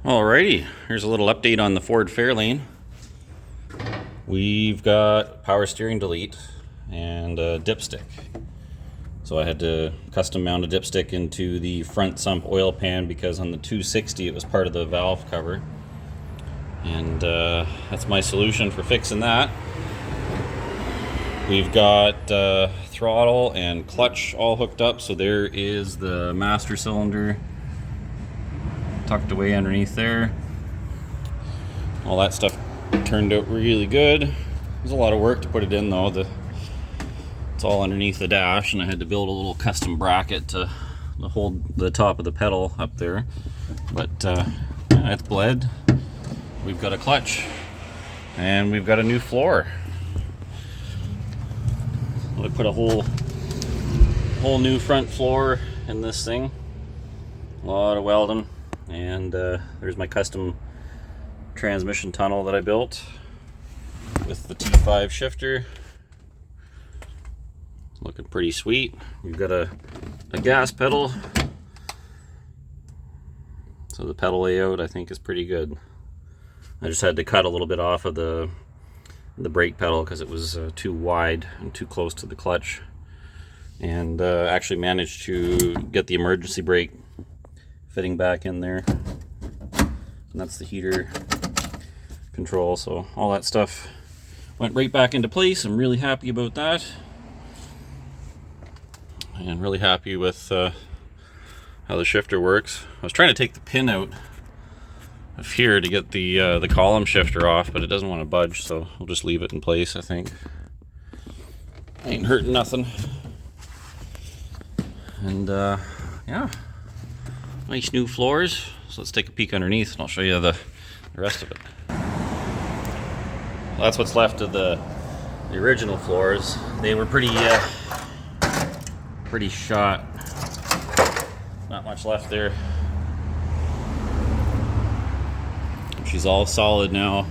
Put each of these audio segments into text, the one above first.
Alrighty, here's a little update on the Ford Fairlane. We've got power steering delete and a dipstick. So I had to custom mount a dipstick into the front sump oil pan because on the 260 it was part of the valve cover. And that's my solution for fixing that. We've got throttle and clutch all hooked up, so there is the master cylinder tucked away underneath there. All that stuff turned out really good. There's a lot of work to put it in though. It's all underneath the dash, and I had to build a little custom bracket to hold the top of the pedal up there. But yeah, it's bled. We've got a clutch and we've got a new floor. I put a whole new front floor in this thing. A lot of welding. And there's my custom transmission tunnel that I built with the T5 shifter. Looking pretty sweet. We've got a gas pedal, so the pedal layout I think is pretty good. I just had to cut a little bit off of the brake pedal because it was too wide and too close to the clutch, and actually managed to get the emergency brake fitting back in there, and that's the heater control. So all that stuff went right back into place. I'm really happy about that, and really happy with how the shifter works. I was trying to take the pin out of here to get the column shifter off, but it doesn't want to budge, so we'll just leave it in place. I think ain't hurting nothing. And yeah, nice new floors. So let's take a peek underneath and I'll show you the rest of it. Well, that's what's left of the original floors. They were pretty shot. Not much left there. She's all solid now.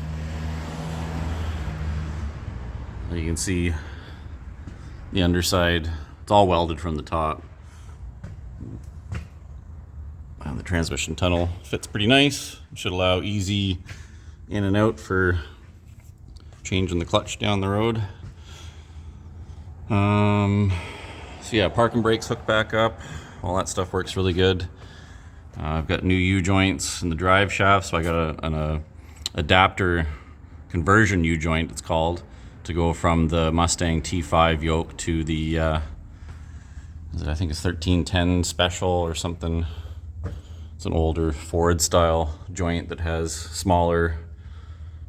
You can see the underside. It's all welded from the top. And the transmission tunnel fits pretty nice. Should allow easy in and out for changing the clutch down the road. So yeah, parking brakes hooked back up. All that stuff works really good. I've got new U-joints in the drive shaft, so I got an adapter conversion U-joint, it's called, to go from the Mustang T5 yoke to the I think it's 1310 special or something. It's an older Ford style joint that has smaller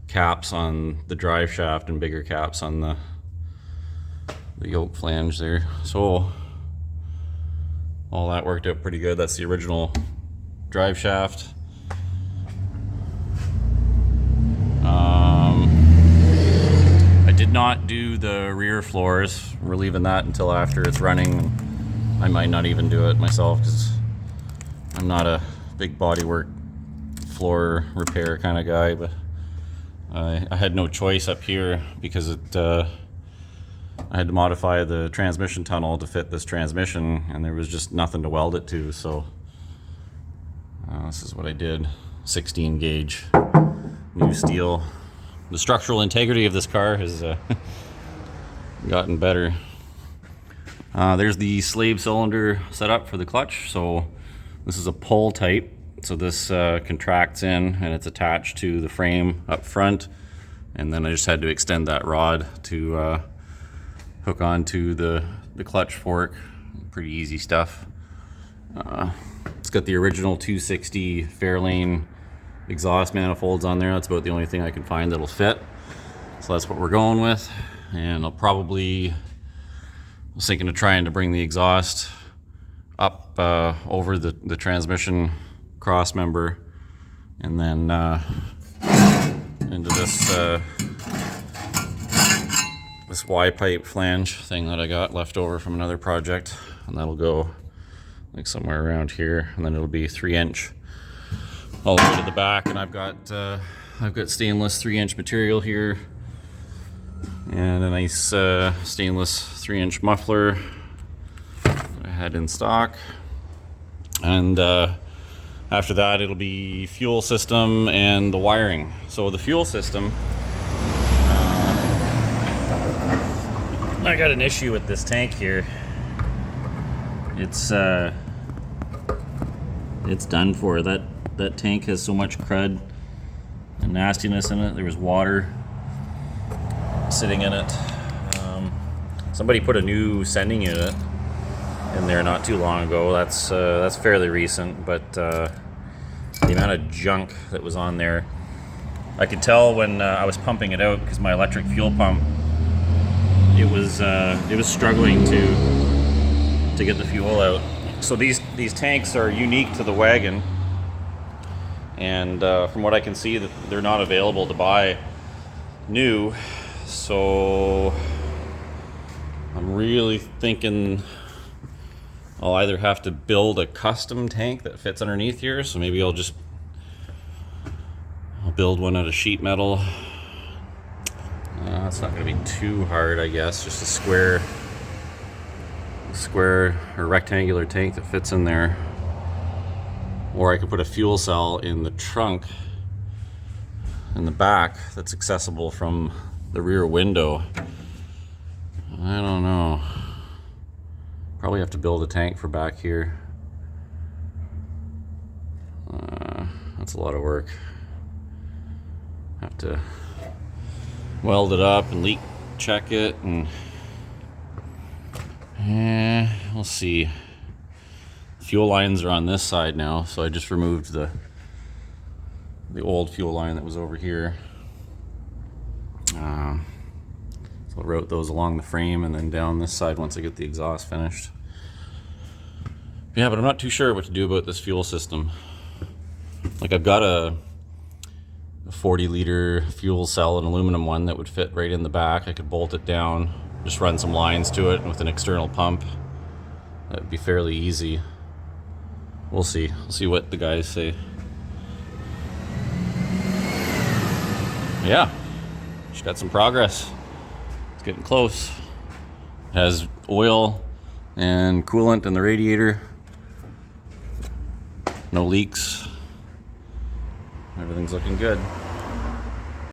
caps on the drive shaft and bigger caps on the yoke flange there. So all that worked out pretty good. That's the original drive shaft. I did not do the rear floors. We're leaving that until after it's running. I might not even do it myself because I'm not a big bodywork floor repair kind of guy, but I had no choice up here because I had to modify the transmission tunnel to fit this transmission, and there was just nothing to weld it to, so this is what I did. 16 gauge new steel. The structural integrity of this car has gotten better. There's the slave cylinder set up for the clutch. So this is a pull type. So this contracts in and it's attached to the frame up front. And then I just had to extend that rod to hook onto the clutch fork. Pretty easy stuff. It's got the original 260 Fairlane exhaust manifolds on there. That's about the only thing I can find that'll fit. So that's what we're going with. And I was thinking of trying to bring the exhaust up over the transmission cross member, and then into this Y-pipe flange thing that I got left over from another project, and that'll go like somewhere around here, and then it'll be 3-inch all the way to the back. And I've got stainless 3-inch material here, and a nice stainless 3-inch muffler that I had in stock. And After that, it'll be fuel system and the wiring. So the fuel system, I got an issue with this tank here. It's done for. That tank has so much crud and nastiness in it. There was water sitting in it. Somebody put a new sending unit in there not too long ago. That's fairly recent, but the amount of junk that was on there, I could tell when I was pumping it out, because my electric fuel pump, it was struggling to get the fuel out. So these tanks are unique to the Wagon, and from what I can see, that they're not available to buy new. So I'm really thinking I'll either have to build a custom tank that fits underneath here, so maybe I'll build one out of sheet metal. It's not going to be too hard, I guess. Just a square or rectangular tank that fits in there. Or I could put a fuel cell in the trunk in the back that's accessible from the rear window. I don't know. Probably have to build a tank for back here. That's a lot of work. Have to weld it up and leak check it, and we'll see. Fuel lines are on this side now, so I just removed the old fuel line that was over here. So I route those along the frame and then down this side once I get the exhaust finished. Yeah, but I'm not too sure what to do about this fuel system. Like, I've got a 40-liter fuel cell, an aluminum one that would fit right in the back. I could bolt it down, just run some lines to it with an external pump. That would be fairly easy. We'll see. We'll see what the guys say. Yeah, just got some progress. It's getting close. It has oil and coolant in the radiator. No leaks. Everything's looking good.